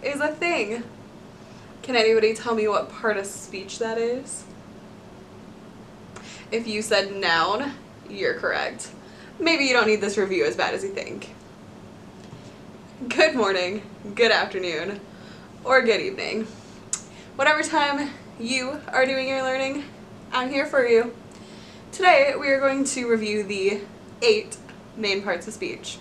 is a thing. Can anybody tell me what part of speech that is? If you said noun, you're correct. Maybe you don't need this review as bad as you think. Good morning, good afternoon, or good evening. Whatever time you are doing your learning, I'm here for you. Today we are going to review the 8 main parts of speech.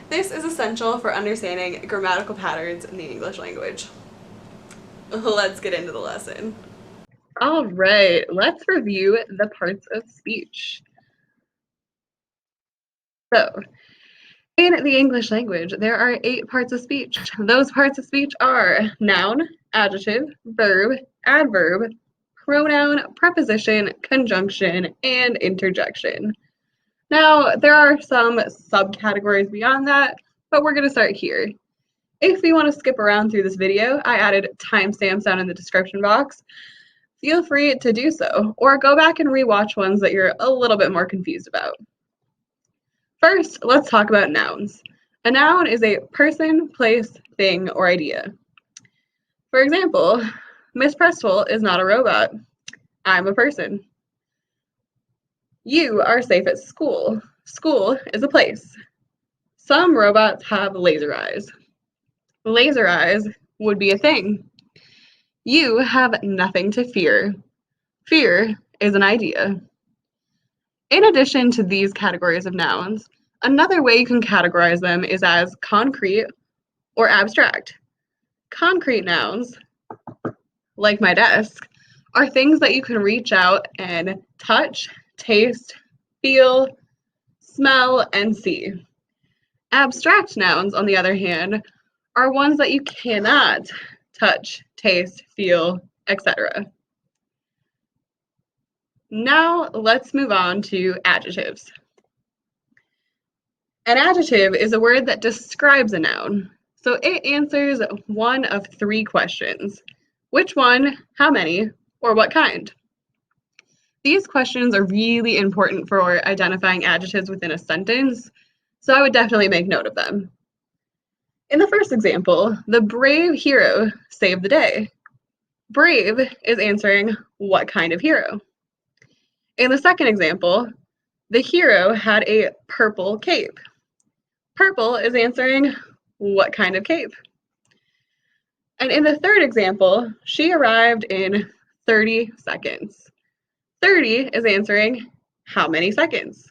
This is essential for understanding grammatical patterns in the English language. Let's get into the lesson. All right, let's review the parts of speech. So, in the English language, there are 8 parts of speech. Those parts of speech are noun, adjective, verb, adverb, pronoun, preposition, conjunction, and interjection. Now, there are some subcategories beyond that, but we're going to start here. If you want to skip around through this video, I added timestamps down in the description box. Feel free to do so, or go back and rewatch ones that you're a little bit more confused about. First, let's talk about nouns. A noun is a person, place, thing, or idea. For example, Miss Prestwell is not a robot. I'm a person. You are safe at school. School is a place. Some robots have laser eyes. Laser eyes would be a thing. You have nothing to fear. Fear is an idea. In addition to these categories of nouns, another way you can categorize them is as concrete or abstract. Concrete nouns, like my desk, are things that you can reach out and touch, taste, feel, smell, and see. Abstract nouns, on the other hand, are ones that you cannot touch, taste, feel, etc. Now let's move on to adjectives. An adjective is a word that describes a noun. So it answers one of 3 questions. Which one, how many, or what kind? These questions are really important for identifying adjectives within a sentence, so I would definitely make note of them. In the first example, the brave hero saved the day. Brave is answering what kind of hero. In the second example, the hero had a purple cape. Purple is answering what kind of cape. And in the third example, she arrived in 30 seconds. 30 is answering how many seconds.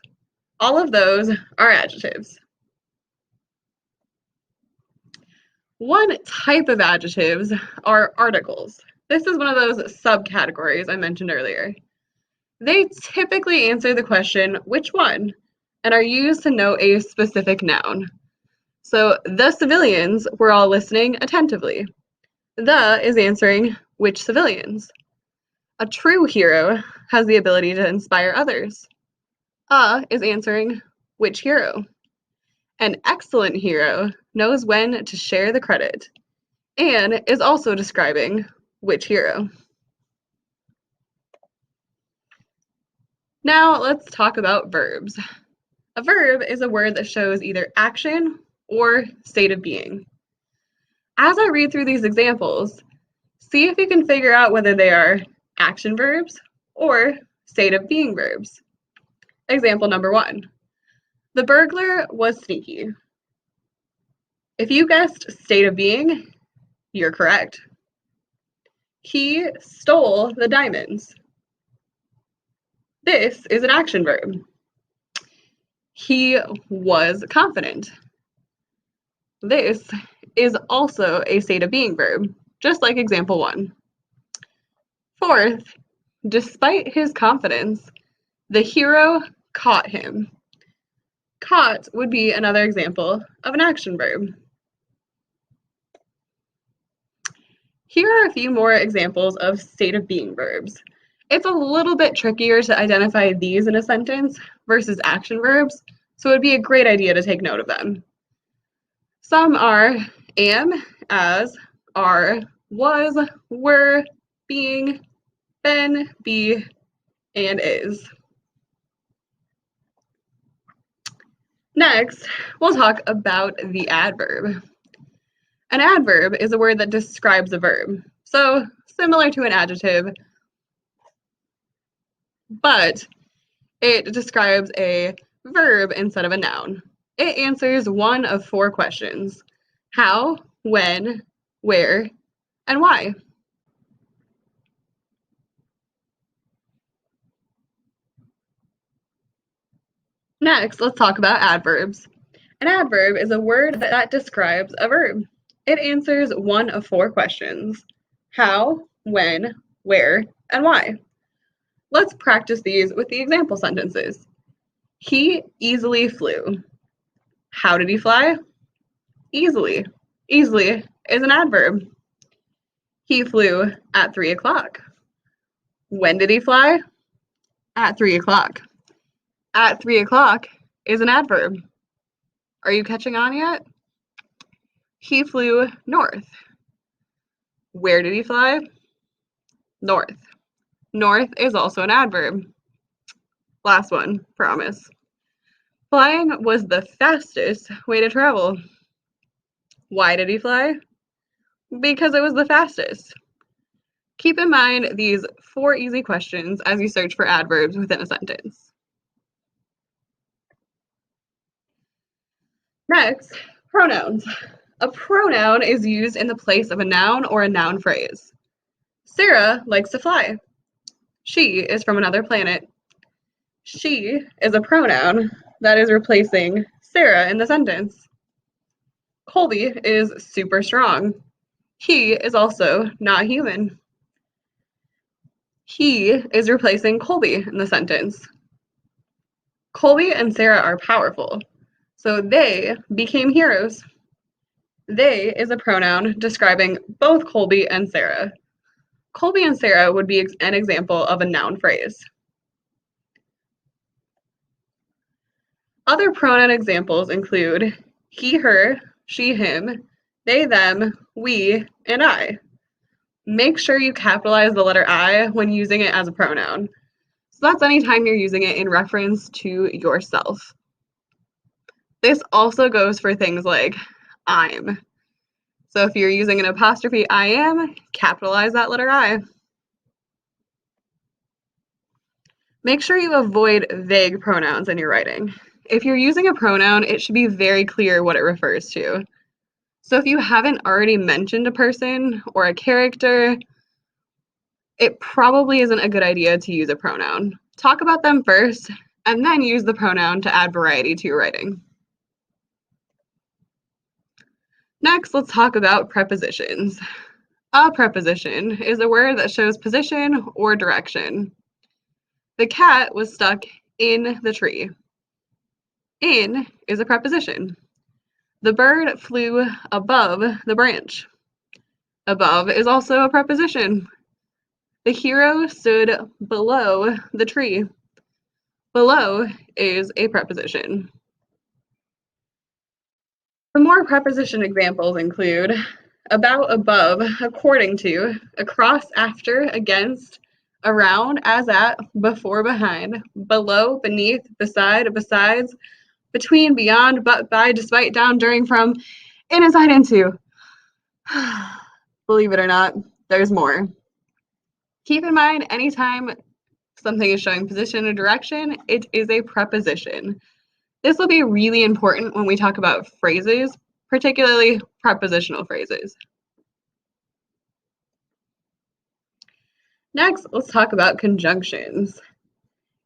All of those are adjectives. One type of adjectives are articles. This is one of those subcategories I mentioned earlier. They typically answer the question, which one, and are used to note a specific noun. So the civilians were all listening attentively. The is answering which civilians. A true hero has the ability to inspire others. A is answering which hero. An excellent hero knows when to share the credit and is also describing which hero. Now let's talk about verbs. A verb is a word that shows either action or state of being. As I read through these examples, see if you can figure out whether they are action verbs or state of being verbs. Example number 1. The burglar was sneaky. If you guessed state of being, you're correct. He stole the diamonds. This is an action verb. He was confident. This is also a state of being verb, just like example 1. Fourth, despite his confidence, the hero caught him. Caught would be another example of an action verb. Here are a few more examples of state of being verbs. It's a little bit trickier to identify these in a sentence versus action verbs, so it would be a great idea to take note of them. Some are am, as, are, was, were, being, been, be, and is. Next, we'll talk about the adverb. An adverb is a word that describes a verb. So similar to an adjective, but it describes a verb instead of a noun. It answers one of 4 questions: how, when, where, and why. Next, let's talk about adverbs. An adverb is a word that describes a verb. It answers one of 4 questions: how, when, where, and why. Let's practice these with the example sentences. He easily flew. How did he fly? Easily. Easily is an adverb. He flew at 3 o'clock. When did he fly? At 3 o'clock. At 3 o'clock is an adverb. Are you catching on yet? He flew north. Where did he fly? North. North is also an adverb. Last one, promise. Flying was the fastest way to travel. Why did he fly? Because it was the fastest. Keep in mind these 4 easy questions as you search for adverbs within a sentence. Next, pronouns. A pronoun is used in the place of a noun or a noun phrase. Sarah likes to fly. She is from another planet. She is a pronoun that is replacing Sarah in the sentence. Colby is super strong. He is also not human. He is replacing Colby in the sentence. Colby and Sarah are powerful, so they became heroes. They is a pronoun describing both Colby and Sarah. Colby and Sarah would be an example of a noun phrase. Other pronoun examples include he, her, she, him, they, them, we, and I. Make sure you capitalize the letter I when using it as a pronoun. So that's anytime you're using it in reference to yourself. This also goes for things like I'm. So if you're using an apostrophe I am, capitalize that letter I. Make sure you avoid vague pronouns in your writing. If you're using a pronoun, it should be very clear what it refers to. So if you haven't already mentioned a person or a character, it probably isn't a good idea to use a pronoun. Talk about them first, and then use the pronoun to add variety to your writing. Next, let's talk about prepositions. A preposition is a word that shows position or direction. The cat was stuck in the tree. In is a preposition. The bird flew above the branch. Above is also a preposition. The hero stood below the tree. Below is a preposition. For more preposition examples include about, above, according to, across, after, against, around, as at, before, behind, below, beneath, beside, besides, between, beyond, but, by, despite, down, during, from, in, inside, into. Believe it or not, there's more. Keep in mind, anytime something is showing position or direction, it is a preposition. This will be really important when we talk about phrases, particularly prepositional phrases. Next, let's talk about conjunctions.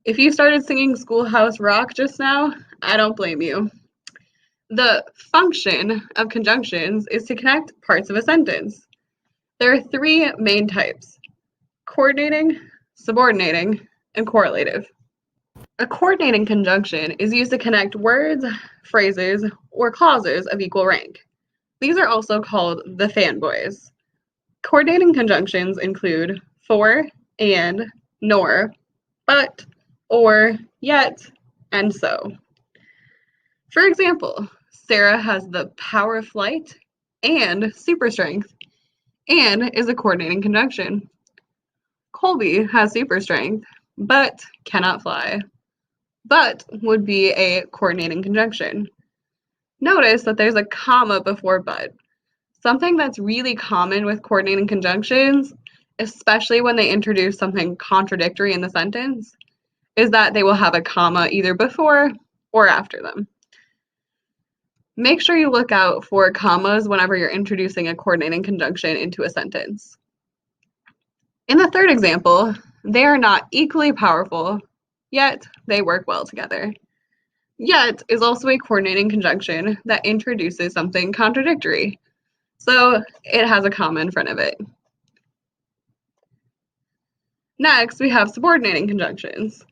If you started singing Schoolhouse Rock just now, I don't blame you. The function of conjunctions is to connect parts of a sentence. There are 3 main types: coordinating, subordinating, and correlative. A coordinating conjunction is used to connect words, phrases, or clauses of equal rank. These are also called the fanboys. Coordinating conjunctions include for, and, nor, but, or, yet, and so. For example, Sarah has the power of flight and super strength, and is a coordinating conjunction. Colby has super strength, but cannot fly. But would be a coordinating conjunction. Notice that there's a comma before but. Something that's really common with coordinating conjunctions, especially when they introduce something contradictory in the sentence, is that they will have a comma either before or after them. Make sure you look out for commas whenever you're introducing a coordinating conjunction into a sentence. In the third example, they are not equally powerful, yet they work well together. Yet is also a coordinating conjunction that introduces something contradictory, so it has a comma in front of it. Next, we have subordinating conjunctions.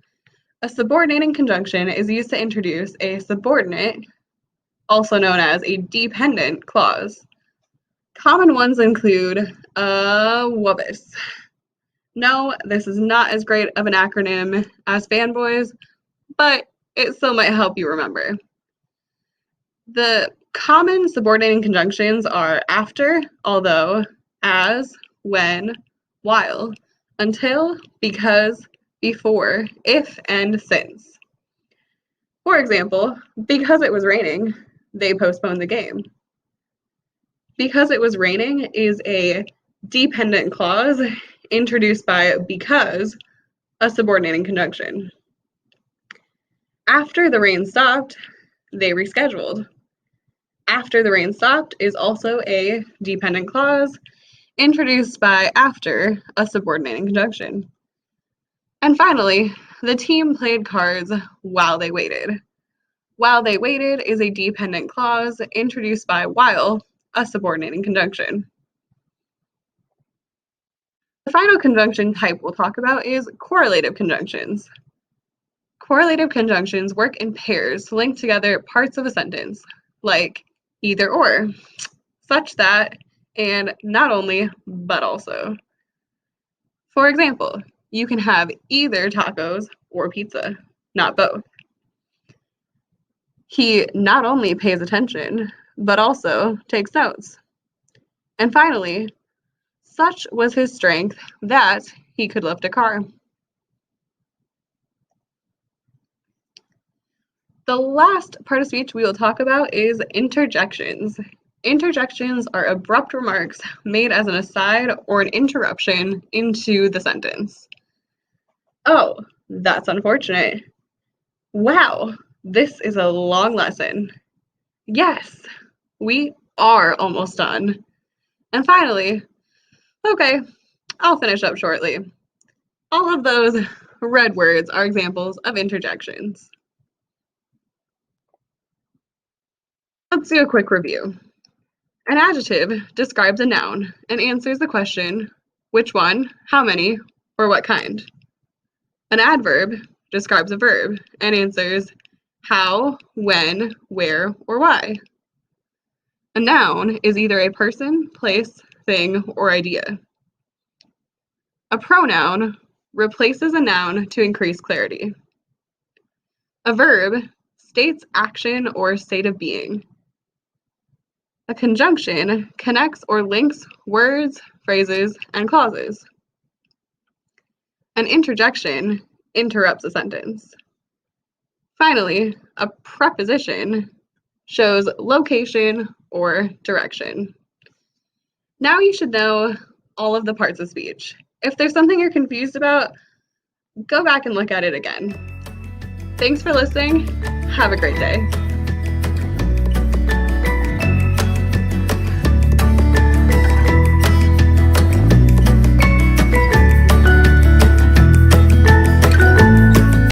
A subordinating conjunction is used to introduce a subordinate, also known as a dependent clause. Common ones include WUBIS. No, this is not as great of an acronym as fanboys, but it still might help you remember. The common subordinating conjunctions are after, although, as, when, while, until, because, before, if, and since. For example, because it was raining, they postponed the game. Because it was raining is a dependent clause introduced by because, a subordinating conjunction. After the rain stopped, they rescheduled. After the rain stopped is also a dependent clause introduced by after, a subordinating conjunction. And finally, the team played cards while they waited. While they waited is a dependent clause introduced by while, a subordinating conjunction. The final conjunction type we'll talk about is correlative conjunctions. Correlative conjunctions work in pairs to link together parts of a sentence, like either or, such that, and not only, but also. For example, you can have either tacos or pizza, not both. He not only pays attention, but also takes notes. And finally, such was his strength that he could lift a car. The last part of speech we will talk about is interjections. Interjections are abrupt remarks made as an aside or an interruption into the sentence. Oh, that's unfortunate. Wow, this is a long lesson. Yes, we are almost done. And finally, okay, I'll finish up shortly. All of those red words are examples of interjections. Let's do a quick review. An adjective describes a noun and answers the question, which one, how many, or what kind. An adverb describes a verb and answers how, when, where, or why. A noun is either a person, place, thing, or idea. A pronoun replaces a noun to increase clarity. A verb states action or state of being. A conjunction connects or links words, phrases, and clauses. An interjection interrupts a sentence. Finally, a preposition shows location or direction. Now you should know all of the parts of speech. If there's something you're confused about, go back and look at it again. Thanks for listening. Have a great day.